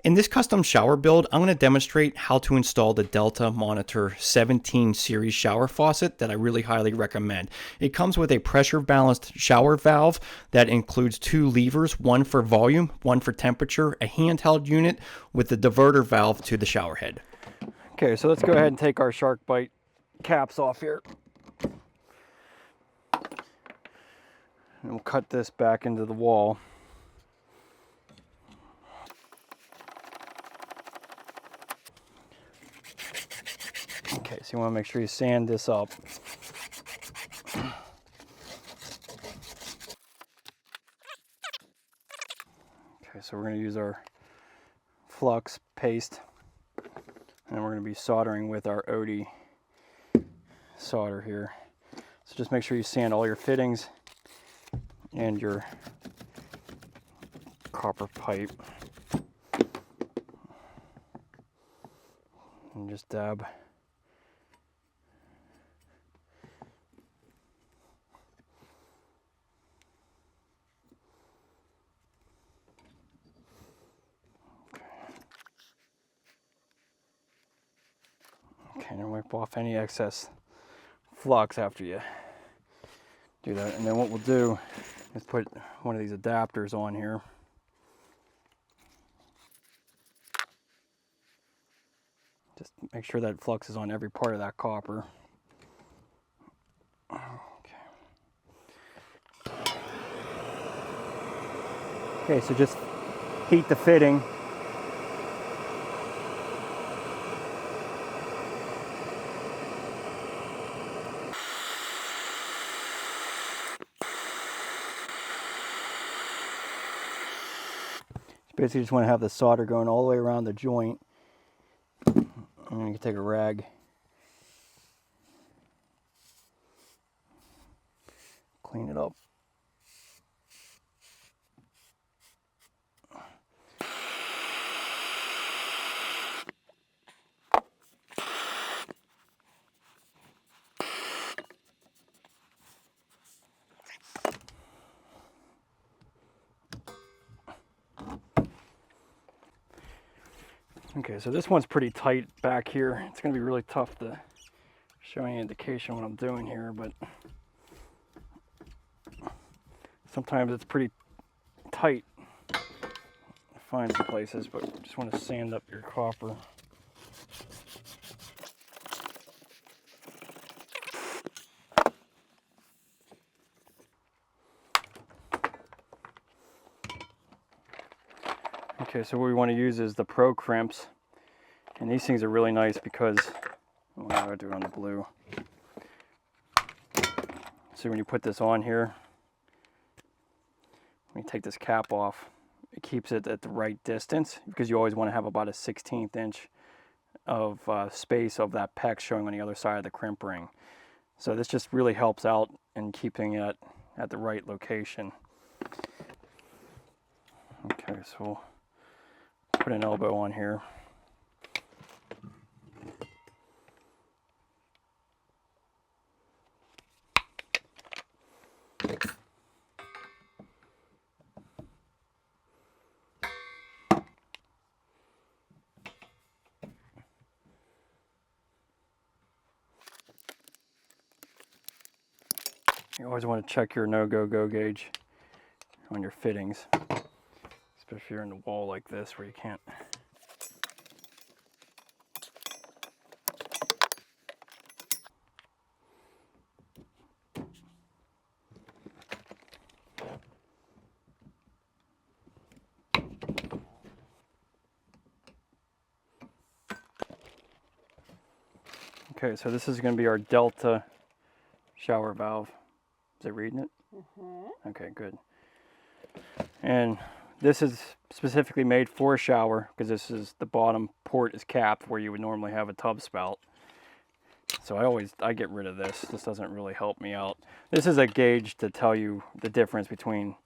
In this custom shower build, I'm going to demonstrate how to install the Delta Monitor 17 series shower faucet that I really highly recommend. It comes with a pressure balanced shower valve that includes 2 levers, one for volume, one for temperature, a handheld unit with the diverter valve to the shower head. Okay, so let's go ahead and take our shark bite caps off here. And we'll cut this back into the wall. Okay, so you want to make sure you sand this up. Okay, so we're going to use our flux paste, and we're going to be soldering with our OD solder here. So just make sure you sand all your fittings and your copper pipe. And just dab. Okay, and wipe off any excess flux after you do that. And then what we'll do is put one of these adapters on here. Just make sure that flux is on every part of that copper. Okay, so just heat the fitting. Basically just want to have the solder going all the way around the joint. And then you can take a rag, clean it up. Okay, so this one's pretty tight back here. It's going to be really tough to show any indication what I'm doing here, but sometimes it's pretty tight. I find some places, but you just want to sand up your copper. Okay, so what we want to use is the pro-crimps, and these things are really nice because, well, I'm going to do it on the blue. So when you put this on here, when you take this cap off, it keeps it at the right distance, because you always want to have about a 1/16 inch of space of that PEX showing on the other side of the crimp ring. So this just really helps out in keeping it at the right location. Okay, so we'll put an elbow on here. You always want to check your no-go go gauge on your fittings, especially if you're in the wall like this where you can't. Okay, so this is going to be our Delta shower valve. Is it reading it? Mm-hmm. Okay, good. And this is specifically made for a shower, because this is, the bottom port is capped where you would normally have a tub spout. So I get rid of this. This doesn't really help me out. This is a gauge to tell you the difference between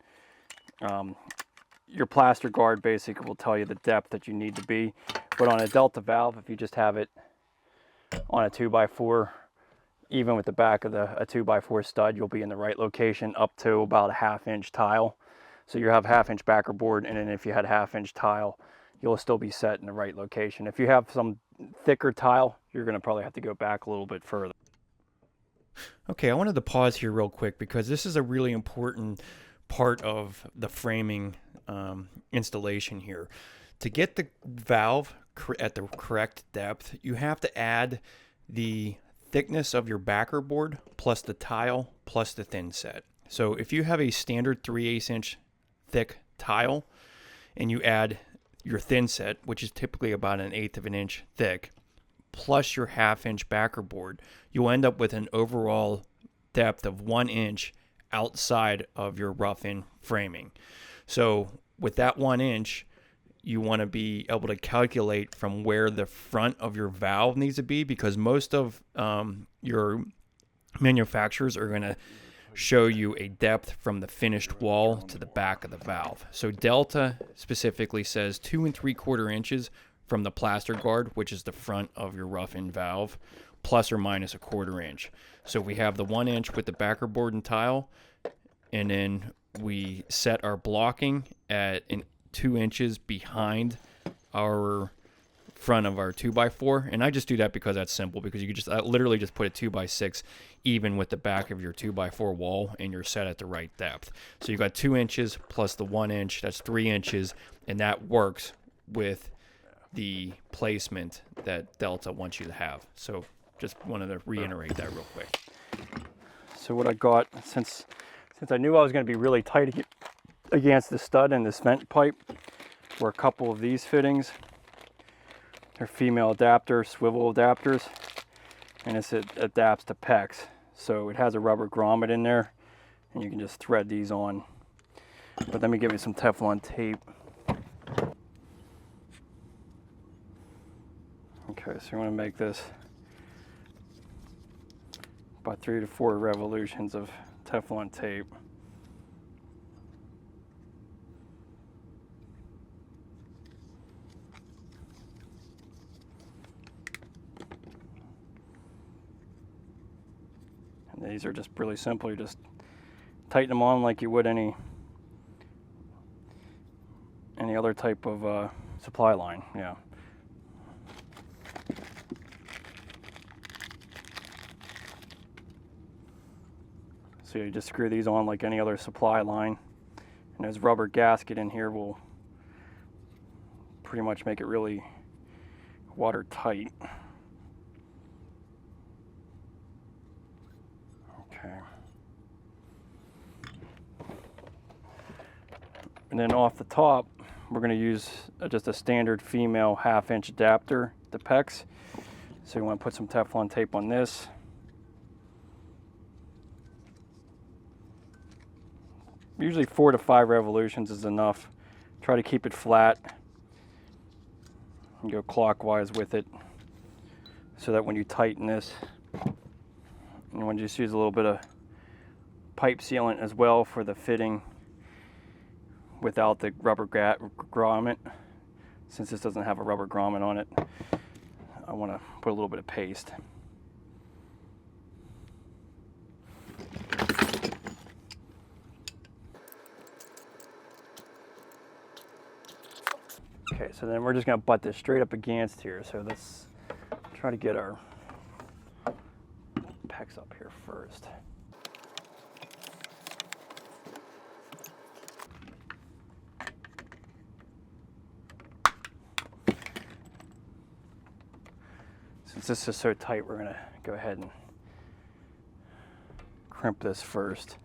your plaster guard. Basically will tell you the depth that you need to be. But on a Delta valve, if you just have it on a 2x4, even with the back of a 2x4 stud, you'll be in the right location up to about a 1/2 inch tile. So you have 1/2 inch backer board, and then if you had 1/2 inch tile, you'll still be set in the right location. If you have some thicker tile, you're going to probably have to go back a little bit further. Okay, I wanted to pause here real quick because this is a really important part of the framing installation here. To get the valve at the correct depth, you have to add the thickness of your backer board plus the tile plus the thin set. So if you have a standard 3/8 inch thick tile and you add your thin set, which is typically about 1/8 of an inch thick, plus your 1/2 inch backer board, you'll end up with an overall depth of 1 inch outside of your rough-in framing. So with that 1 inch, you want to be able to calculate from where the front of your valve needs to be, because most of your manufacturers are going to show you a depth from the finished wall to the back of the valve. So Delta specifically says 2 3/4 inches from the plaster guard, which is the front of your rough-in valve, plus or minus 1/4 inch. So we have the 1 inch with the backer board and tile, and then we set our blocking at 2 inches behind our front of our 2x4, and I just do that because that's simple, because you could just literally just put a 2x6 even with the back of your 2x4 wall and you're set at the right depth. So you got 2 inches plus the 1 inch, that's 3 inches, and that works with the placement that Delta wants you to have. So just wanted to reiterate that real quick. So what I got, since I knew I was going to be really tight against the stud and this vent pipe, were a couple of these fittings. They're female adapter, swivel adapters, and it adapts to PEX. So it has a rubber grommet in there, and you can just thread these on. But let me give you some Teflon tape. Okay, so you want to make this about 3 to 4 revolutions of Teflon tape. And these are just really simple. You just tighten them on like you would any other type of supply line. Yeah. So you just screw these on like any other supply line, and this rubber gasket in here will pretty much make it really watertight. Okay. And then off the top, we're going to use just a standard female 1/2 inch adapter, the PEX. So you want to put some Teflon tape on this. Usually 4 to 5 revolutions is enough. Try to keep it flat and go clockwise with it, so that when you tighten this, and when you just use a little bit of pipe sealant as well for the fitting without the rubber grommet, since this doesn't have a rubber grommet on it, I want to put a little bit of paste. Okay, so then we're just going to butt this straight up against here. So let's try to get our PEX up here first. Since this is so tight, we're going to go ahead and crimp this first.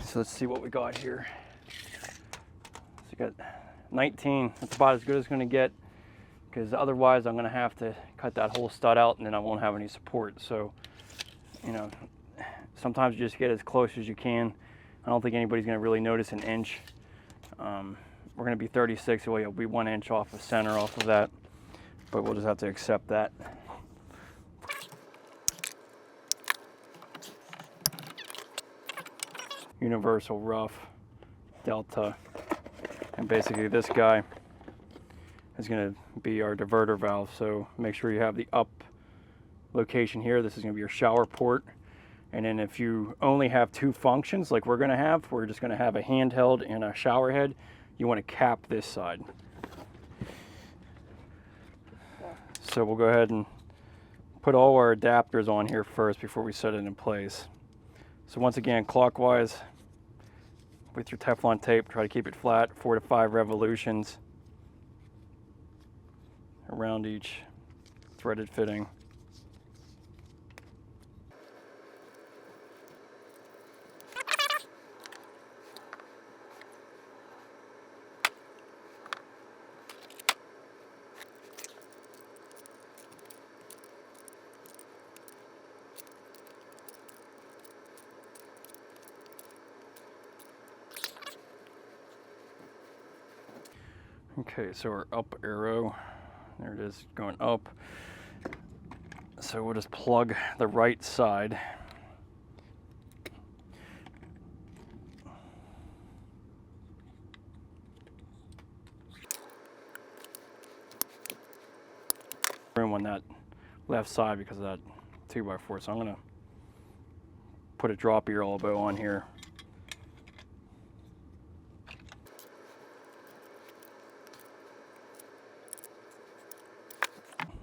So let's see what we got here. So you got 19. That's about as good as it's going to get, because otherwise I'm going to have to cut that whole stud out and then I won't have any support. So, you know, sometimes you just get as close as you can. I don't think anybody's going to really notice an inch. We're going to be 36, so you'll be 1 inch off of center off of that, but we'll just have to accept that. universal rough delta. And basically this guy is going to be our diverter valve. So make sure you have the up location here. This is going to be your shower port. And then if you only have two functions like we're going to have, we're just going to have a handheld and a shower head, you want to cap this side. So we'll go ahead and put all our adapters on here first before we set it in place. So once again, clockwise with your Teflon tape, try to keep it flat, 4 to 5 revolutions around each threaded fitting. Okay, so our up arrow, there it is, going up. So we'll just plug the right side. Room on that left side because of that 2x4. So I'm gonna put a drop ear elbow on here.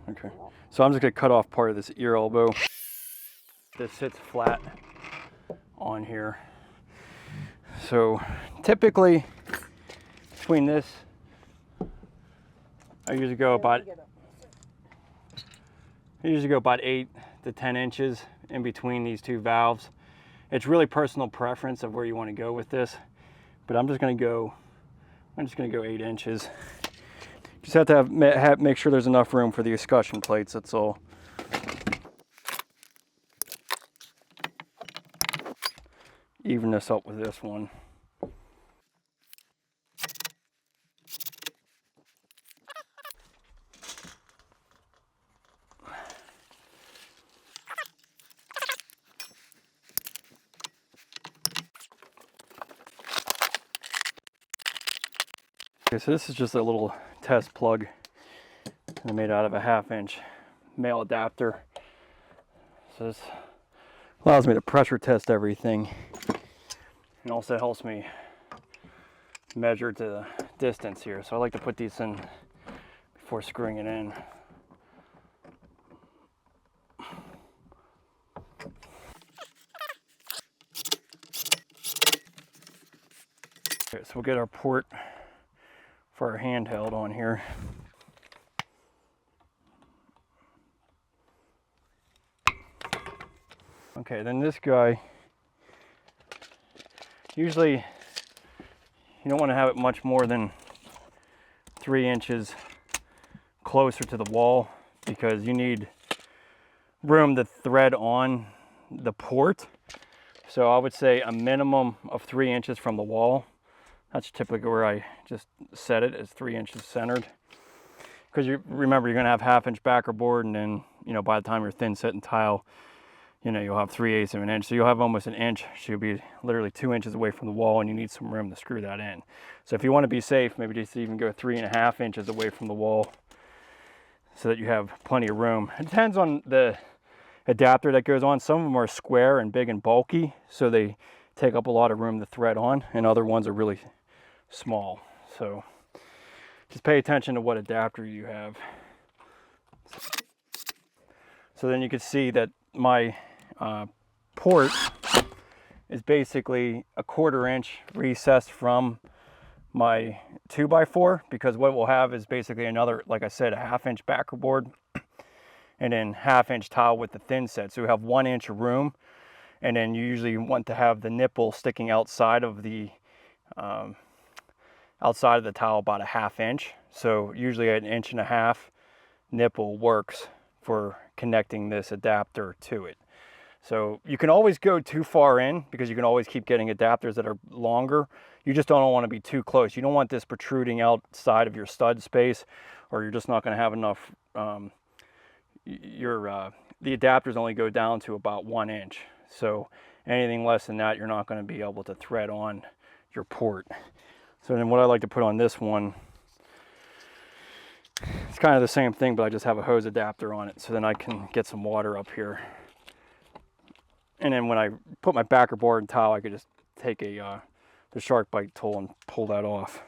Okay, so I'm just going to cut off part of this ear elbow. This sits flat on here. So typically between this, I usually go about 8 to 10 inches in between these two valves. It's really personal preference of where you want to go with this, but I'm just going to go 8 inches. Just have to make sure there's enough room for the escutcheon plates, that's all. Even this up with this one. Okay, so this is just a little test plug I made out of a 1/2 inch male adapter. So this allows me to pressure test everything and also helps me measure to the distance here. So I like to put these in before screwing it in. Okay, so we'll get our port for our handheld on here. Okay, then this guy, usually you don't want to have it much more than 3 inches closer to the wall because you need room to thread on the port. So I would say a minimum of 3 inches from the wall. That's typically where I just set it, is 3 inches centered. Because you remember, you're going to have 1/2 inch backer board, and then, you know, by the time you're thin setting tile, you know, you'll have 3/8 of an inch. So you'll have almost an inch. So you'll be literally 2 inches away from the wall, and you need some room to screw that in. So if you want to be safe, maybe just even go 3.5 inches away from the wall so that you have plenty of room. It depends on the adapter that goes on. Some of them are square and big and bulky, so they take up a lot of room to thread on, and other ones are really small. So just pay attention to what adapter you have. So then you can see that my port is basically a 1/4 inch recessed from my 2x4, because what we'll have is basically another, like I said, a 1/2 inch backer board and then 1/2 inch tile with the thin set. So we have 1 inch of room, and then you usually want to have the nipple sticking outside of the tile about a 1/2 inch. So usually an 1.5 inch nipple works for connecting this adapter to it. So you can always go too far in because you can always keep getting adapters that are longer. You just don't want to be too close. You don't want this protruding outside of your stud space, or you're just not going to have enough. The adapters only go down to about 1 inch. So Anything less than that, you're not going to be able to thread on your port. So then what I like to put on this one, it's kind of the same thing, but I just have a hose adapter on it, so then I can get some water up here. And then when I put my backer board and towel, I could just take the shark bite tool and pull that off.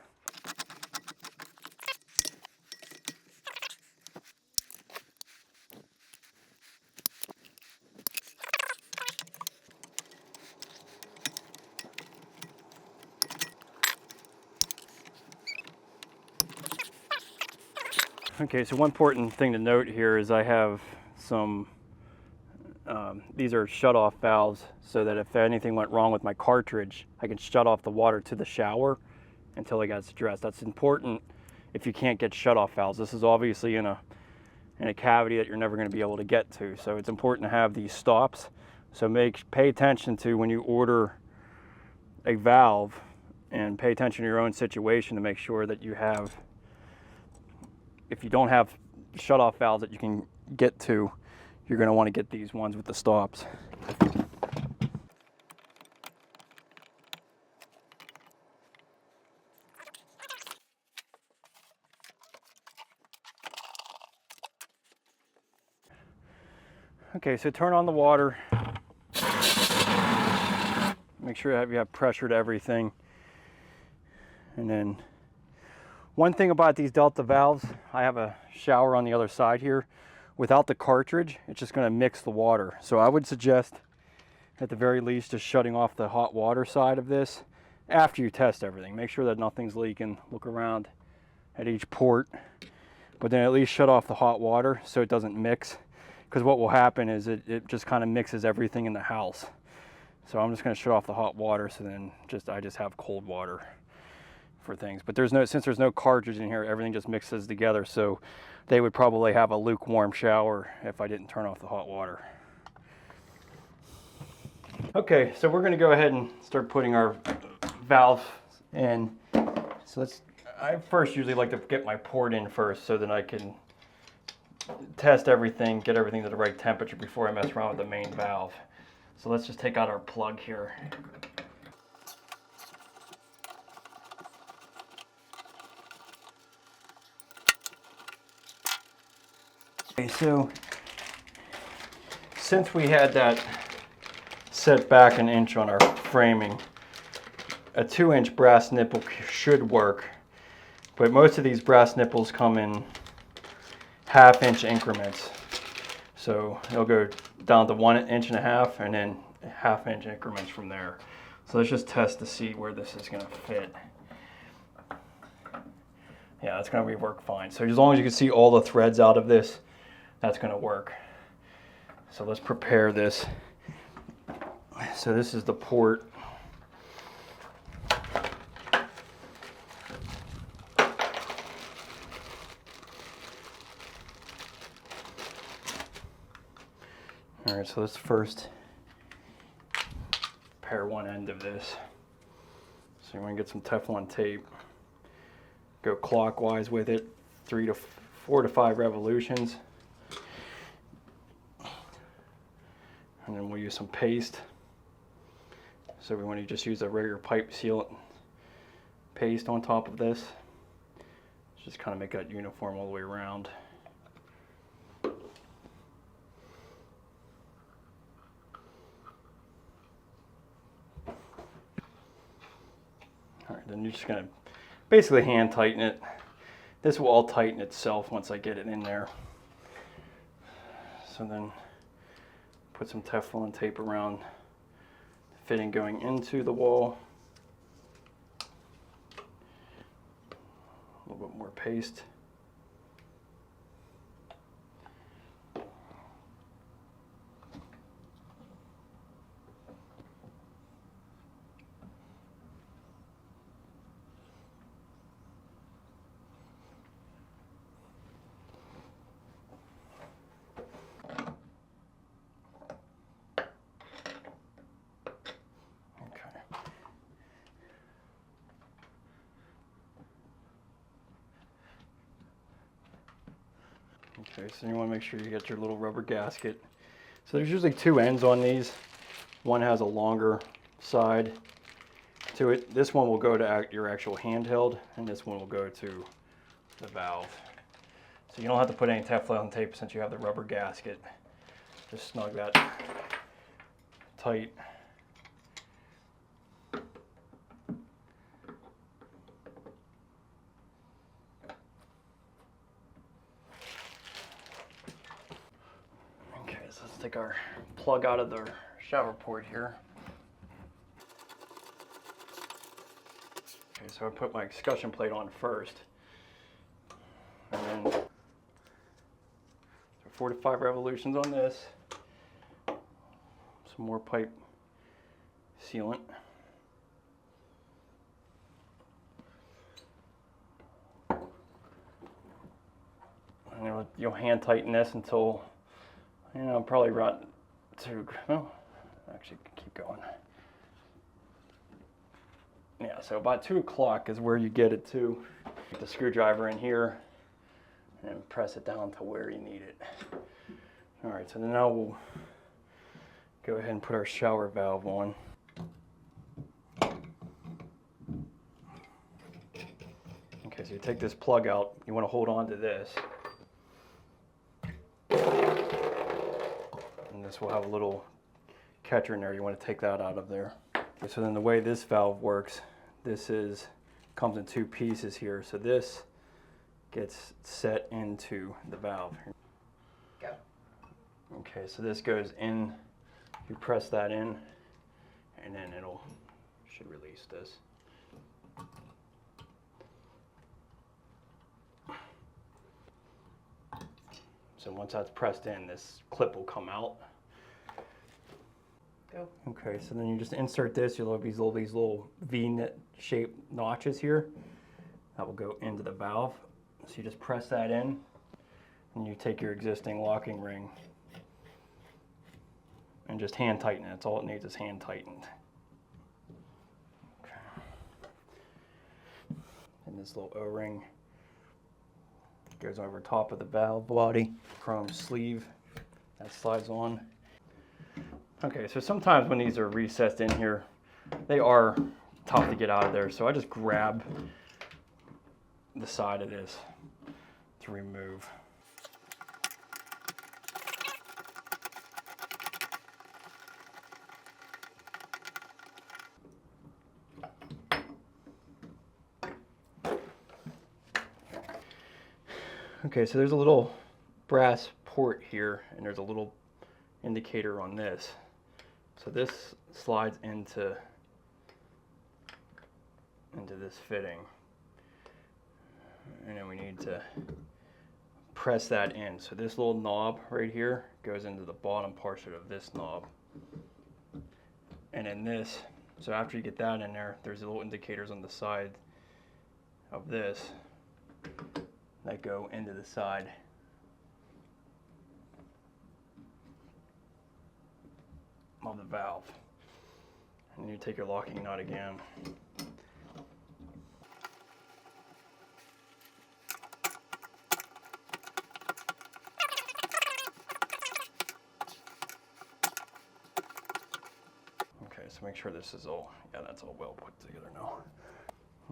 Okay, so one important thing to note here is I have some, these are shut-off valves, so that if anything went wrong with my cartridge, I can shut off the water to the shower until it gets addressed. That's important if you can't get shut-off valves. This is obviously in a cavity that you're never going to be able to get to, so it's important to have these stops. So pay attention to when you order a valve, and pay attention to your own situation to make sure that you have, if you don't have shut-off valves that you can get to, you're going to want to get these ones with the stops. Okay, so turn on the water. Make sure you have pressure to everything. And then one thing about these Delta valves, I have a shower on the other side here. Without the cartridge, it's just going to mix the water. So I would suggest, at the very least, just shutting off the hot water side of this after you test everything. Make sure that nothing's leaking. Look around at each port, but then at least shut off the hot water so it doesn't mix. Because what will happen is it just kind of mixes everything in the house. So I'm just going to shut off the hot water, so then I just have cold water for things. But since there's no cartridge in here, everything just mixes together, so they would probably have a lukewarm shower if I didn't turn off the hot water. Okay, so we're going to go ahead and start putting our valve in. So I first usually like to get my port in first, so that I can test everything, get everything to the right temperature before I mess around with the main valve. So let's just take out our plug here. Okay, so since we had that set back an inch on our framing, a 2-inch brass nipple should work, but most of these brass nipples come in 1/2-inch increments. So it'll go down to 1.5 inches and then 1/2-inch increments from there. So let's just test to see where this is going to fit. Yeah, it's going to work fine. So as long as you can see all the threads out of this, that's going to work. So let's prepare this. So this is the port. All right, so let's first pair one end of this. So you want to get some Teflon tape. Go clockwise with it, 4 to 5 revolutions. And then we'll use some paste. So we want to just use a regular pipe sealant paste on top of this. Just kind of make that uniform all the way around. All right, then you're just going to basically hand tighten it. This will all tighten itself once I get it in there. So then put some Teflon tape around the fitting going into the wall. A little bit more paste. Okay, so you want to make sure you get your little rubber gasket. So there's usually 2 ends on these. One has a longer side to it. This one will go to your actual handheld, and this one will go to the valve. So you don't have to put any Teflon tape since you have the rubber gasket. Just snug that tight. Okay, so let's take our plug out of the shower port here. Okay, so I put my escutcheon plate on first. And then 4 to 5 revolutions on this. Some more pipe sealant. And you'll hand tighten this until, probably around actually keep going. Yeah, so about 2 o'clock is where you get it to. Put the screwdriver in here and press it down to where you need it. All right, so now we'll go ahead and put our shower valve on. Okay, so you take this plug out, you want to hold on to this. And this will have a little catcher in there, you want to take that out of there. Okay, so then the way this valve works, comes in 2 pieces here. So this gets set into the valve. Go. Okay, so this goes in, you press that in, and then should release this. So once that's pressed in, this clip will come out. Go. Okay, so then you just insert this. You'll have these little V-shaped notches here. That will go into the valve. So you just press that in, and you take your existing locking ring and just hand tighten it. That's all it needs is hand tightened. Okay. And this little O-ring goes over top of the valve body. Chrome sleeve that slides on. Okay, so sometimes when these are recessed in here, they are tough to get out of there. So I just grab the side of this to remove. Okay, so there's a little brass port here, and there's a little indicator on this. So this slides into this fitting, and then we need to press that in. So this little knob right here goes into the bottom portion of this knob, and then this. So after you get that in there, there's little indicators on the side of this that go into the side. Of the valve. And you take your locking nut again. Okay, so make sure this is all, that's all well put together now.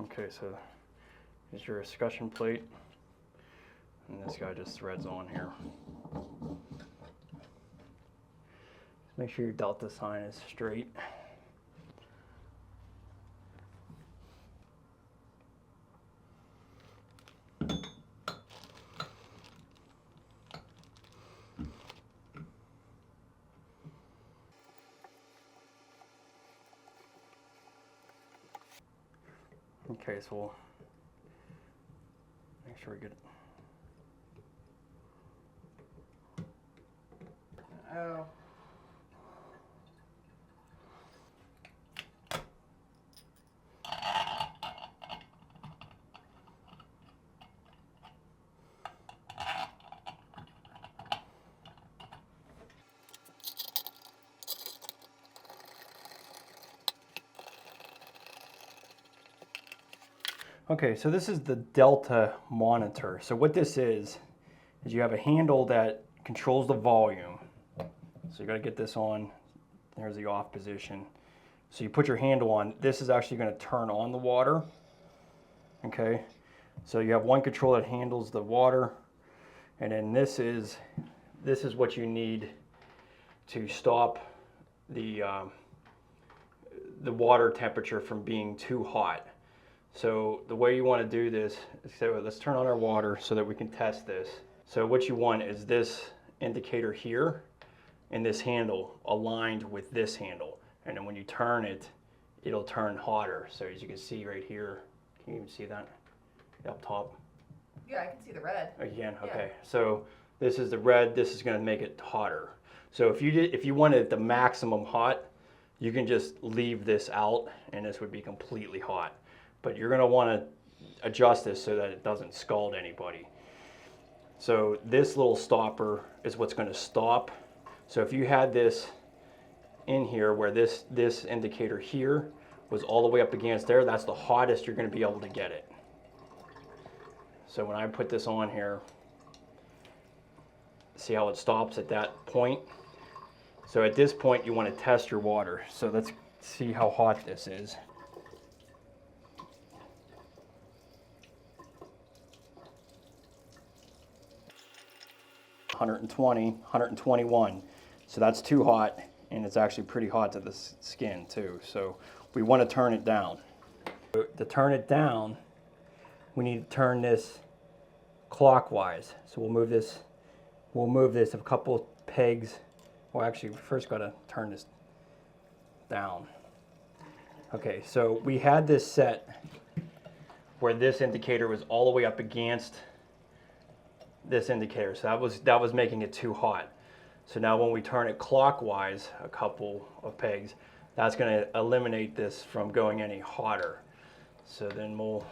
Okay, so here's your escutcheon plate. And this guy just threads on here. Make sure your delta sign is straight. Okay, so we'll make sure we get it. Oh. Okay, so this is the Delta monitor. So what this is you have a handle that controls the volume. So you got to get this on There's the off position. So you put your handle on. This is actually going to turn on the water. Okay. So you have one control that handles the water, and then this is what you need to stop the water temperature from being too hot. So the way you want to do this is, so let's turn on our water so that we can test this. So what you want is this indicator here and this handle aligned with this handle. And then when you turn it, it'll turn hotter. So as you can see right here, can you even see that up top? Yeah, I can see the red. Again, Yeah. okay. So this is the red, this is gonna make it hotter. So if you wanted it the maximum hot, you can just leave this out and this would be completely hot. But you're gonna wanna adjust this so that it doesn't scald anybody. So this little stopper is what's gonna stop. So if you had this in here where this indicator here was all the way up against there, that's the hottest you're gonna be able to get it. So when I put this on here, see how it stops at that point? So at this point you wanna test your water. So let's see how hot this is. (120, 121). So that's too hot, and it's actually pretty hot to the skin too. So we want to turn it down. To turn it down, we need to turn this clockwise. So we'll move this a couple pegs. Well, actually, we first got to turn this down. Okay, so we had this set where this indicator was all the way up against this indicator. So that was making it too hot. So now when we turn it clockwise a couple of pegs, that's going to eliminate this from going any hotter. So then we'll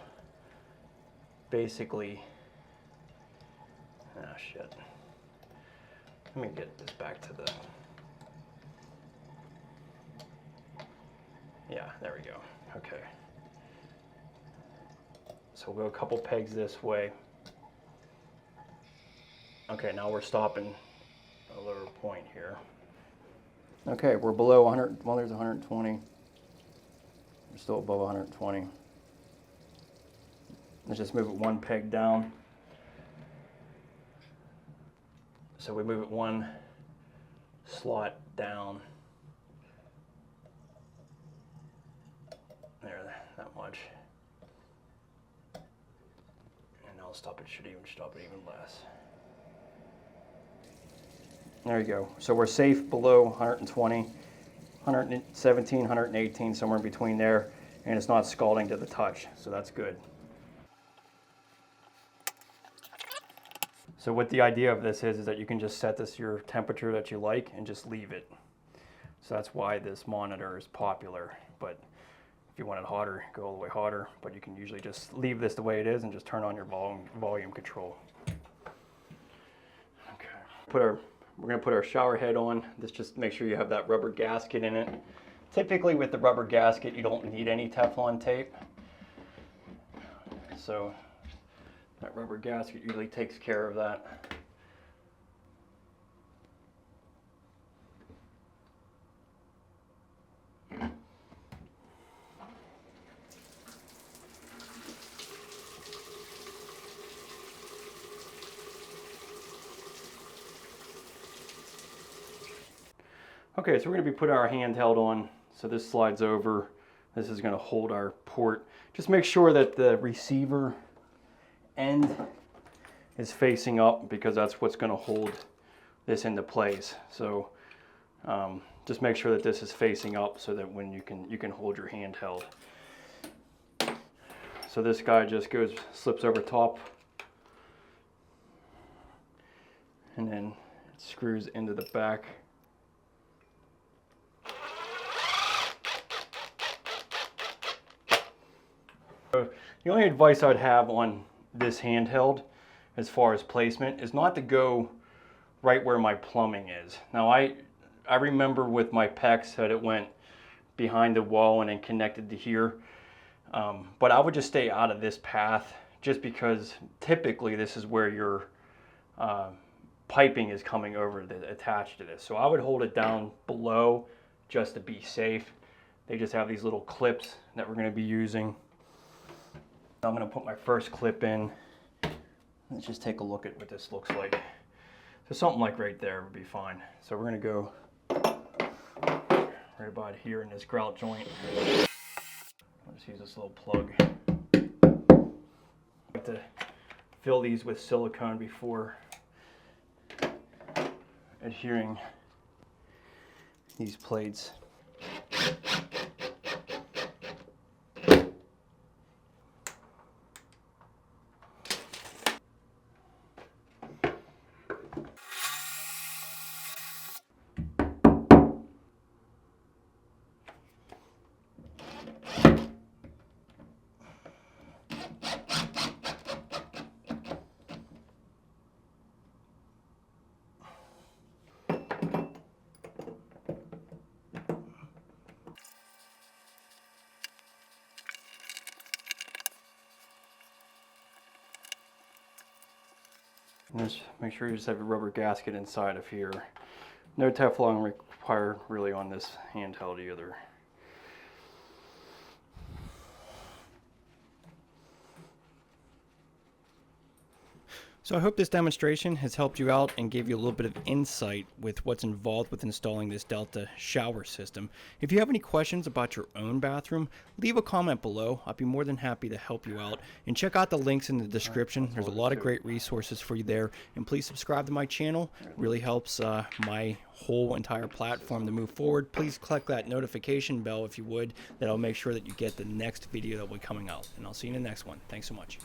basically, ah shit. Let me get this back to the, yeah, there we go. Okay. So we'll go a couple pegs this way. Okay, now we're stopping a lower point here. Okay, we're below 100, well there's 120. We're still above 120. Let's just move it one peg down. So we move it one slot down. There, that much. And I'll stop it, should even stop it even less. There you go. So we're safe below 120, 117, 118, somewhere in between there, and it's not scalding to the touch, so that's good. So what the idea of this is that you can just set this your temperature that you like and just leave it. So that's why this monitor is popular. But if you want it hotter, go all the way hotter, but you can usually just leave this the way it is and just turn on your volume control. Okay. We're going to put our shower head on. This just make sure you have that rubber gasket in it. Typically with the rubber gasket, you don't need any Teflon tape. So that rubber gasket usually takes care of that. Okay, so we're going to be putting our handheld on. So this slides over. This is going to hold our port. Just make sure that the receiver end is facing up because that's what's going to hold this into place. So just make sure that this is facing up so that when you can hold your handheld. So this guy just slips over top, and then it screws into the back. The only advice I'd have on this handheld as far as placement is not to go right where my plumbing is. Now I remember with my PEX that it went behind the wall and then connected to here, but I would just stay out of this path just because typically this is where your piping is coming over attached to this. So I would hold it down below just to be safe. They just have these little clips that we're going to be using. I'm going to put my first clip in. Let's just take a look at what this looks like. So something like right there would be fine. So we're going to go right about here in this grout joint. I'll just use this little plug. I have to fill these with silicone before adhering these plates. And just make sure you just have a rubber gasket inside of here. No Teflon required really on this handheld either. So I hope this demonstration has helped you out and gave you a little bit of insight with what's involved with installing this Delta shower system. If you have any questions about your own bathroom, leave a comment below. I'll be more than happy to help you out. And check out the links in the description. There's a lot of great resources for you there. And please subscribe to my channel. It really helps my whole entire platform to move forward. Please click that notification bell if you would. That'll make sure that you get the next video that will be coming out. And I'll see you in the next one. Thanks so much.